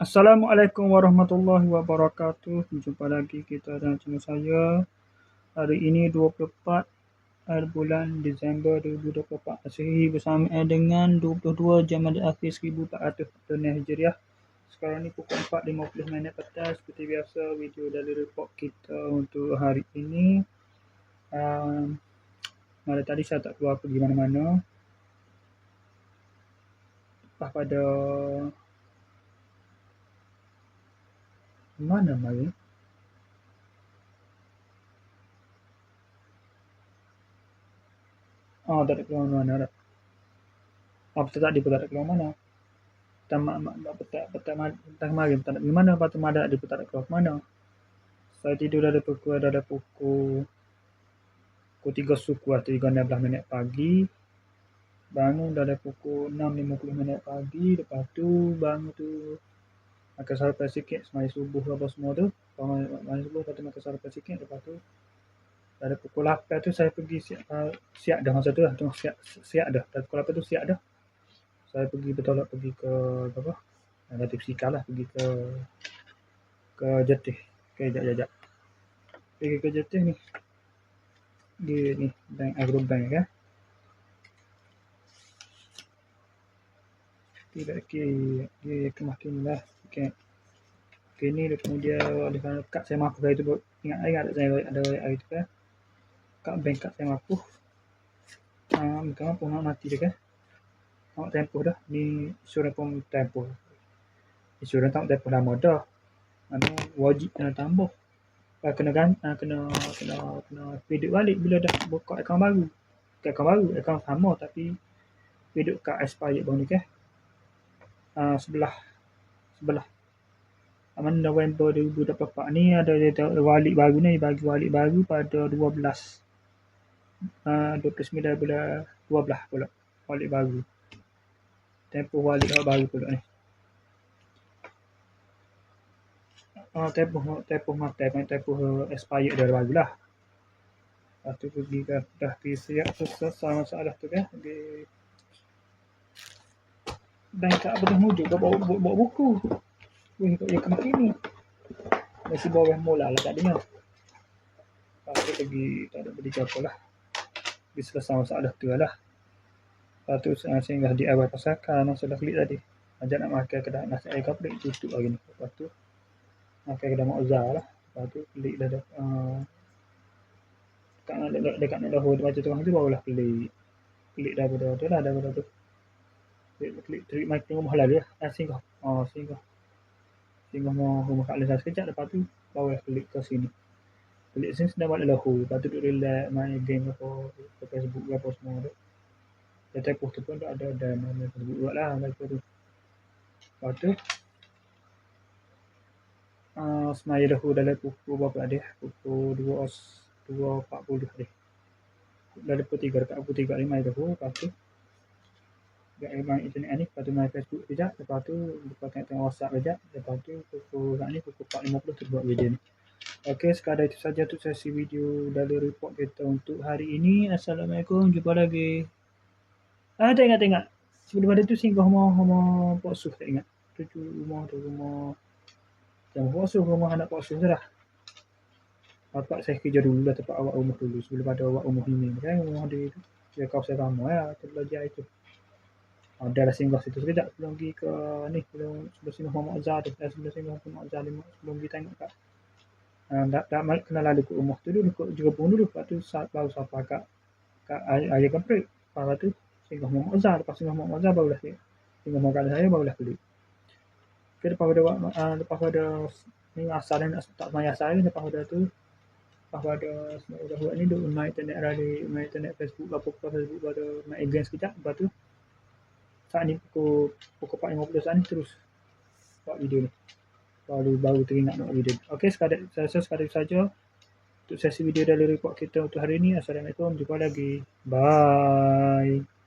Assalamualaikum warahmatullahi wabarakatuh. Jumpa lagi kita dengan channel saya. Hari ini 24 bulan Disember 2024 Masehi bersamaan dengan 22 Jamadil Akhir 1446 Hijriah. Sekarang ni pukul 4.50 petang. Seperti biasa, video dari report kita untuk hari ini. Malam tadi saya tak keluar pergi mana-mana. Lepas pada mana mari? Tak ada keluar mana dah. Betul tadi pun tak ada keluar mana. Petang kemarin tak nak pergi mana, lepas tu malam dia pun tak nak keluar ke mana. Saya tidur dari pukul 3 suku atau 3.16 pagi. Bangun dari pukul 6.50 pagi. Lepas tu bangun tu makan sarapan sikit, semaya subuh apa semua tu. Semaya subuh, lepas tu makan sarapan sikit. Lepas tu dari pukul 8 tu saya pergi siap dah masa tu lah. Siap dah. Dari pukul 8 tu siap dah. Saya pergi ke apa? Nanti psikal lah, pergi ke Jetih. Jap. Pergi ke Jetih ni. Di ni bank Agrobank kan. Tidak di kemakin lah. Okay, ni kemudian ada kad saya mampu hari tu, ingat saya ada hari tu kan. Kad bank kad saya mampu. Bukan mampu nak mati dia kan. Nak tempoh dah. Ni insurans pun tempoh. Insurans tak tempoh lama dah. Wajib kena tambah. Kena piduk balik bila dah buka akaun baru. Akaun sama tapi piduk kad expired baru ni kan. Sebelah November 2024 ni ada walik baru ni, bagi walik baru pada 29 bulan 12 pula walik baru. Tempoh walik baru pula ni. Tempoh expired dah baru lah. Lepas tu pergi dah siap selesai masalah tu kan. Di bank kat betul mujuk bawa buku. Ya kemarin ni. Masih bawah mula lah tak dengar. Lepas tu pergi tak ada beli apa lah. Pergi selesai masalah tu lah. Lepas tu singgah di awal pasakan masa dah klik tadi. Ajak nak makan kedai nasi air kaplik tutup lagi ni. Lepas tu makan kedai Mokzar lah. Lepas tu klik dah dekat nak dah macam tu barulah klik daripada tu. Klik trip makin rumah lalu lah. Singgah rumah Kak Lisa sekejap. Lepas tu barulah klik ke sini. Klik sini sedang balik lahu. Lepas tu duduk relax main game apa Facebook apa semua tu. Dan tempoh tu pun tak ada mana Facebook buat lah. Lepas tu semaya lahu dalam pukul berapa dia? Pukul 2.40 dia. Dari pukul 3 dekat pukul 3.5 lahu. Lepas tu main internet ni. Lepas tu main Facebook sekejap. Lepas tu tengok WhatsApp sekejap. Lepas tu pukul 4.50 tu buat video ni. Okey, sekadar itu saja untuk sesi video dari report kita untuk hari ini. Assalamualaikum, jumpa lagi. Tak ingat. Sebelum ada tu singgah rumah Pak Suh, tak ingat. Tu rumah Pak Suh, rumah anak Pak Suh tu dah. Bapak saya kerja dulu lah tempat awak rumah dulu. Sebelum ada awak rumah ini kan. Rumah dia tu. Dia kawasan ramai lah. Kita belajar itu. Dah lah singgah situ sekejap. Sebelum pergi ke ni. Sebelum singgah Muhammad Azhar tu. Sebelum singgah Muhammad Azhar sebelum pergi tengok kat. Dah kena lalu ke rumah tu dulu. Ke Jerebung dulu. Lepas tu baru sampai kat Ayah Gemprik. Lepas tu singgah Muhammad Azhar. Lepas singgah Muhammad Azhar barulah singgah Muhammad Azhar saya barulah beli. Okay, lepas pada ni asal ni nak tak semaya asal ni. Lepas pada tu semua buat ni duk main internet Facebook pada main game sekejap. Lepas tu saat ni pukul 4.50 saat ni terus buat video ni. Baru teringat nak video. Okey, sekadar saja untuk sesi video dari report kita untuk hari ini. Assalamualaikum, jumpa lagi. Bye.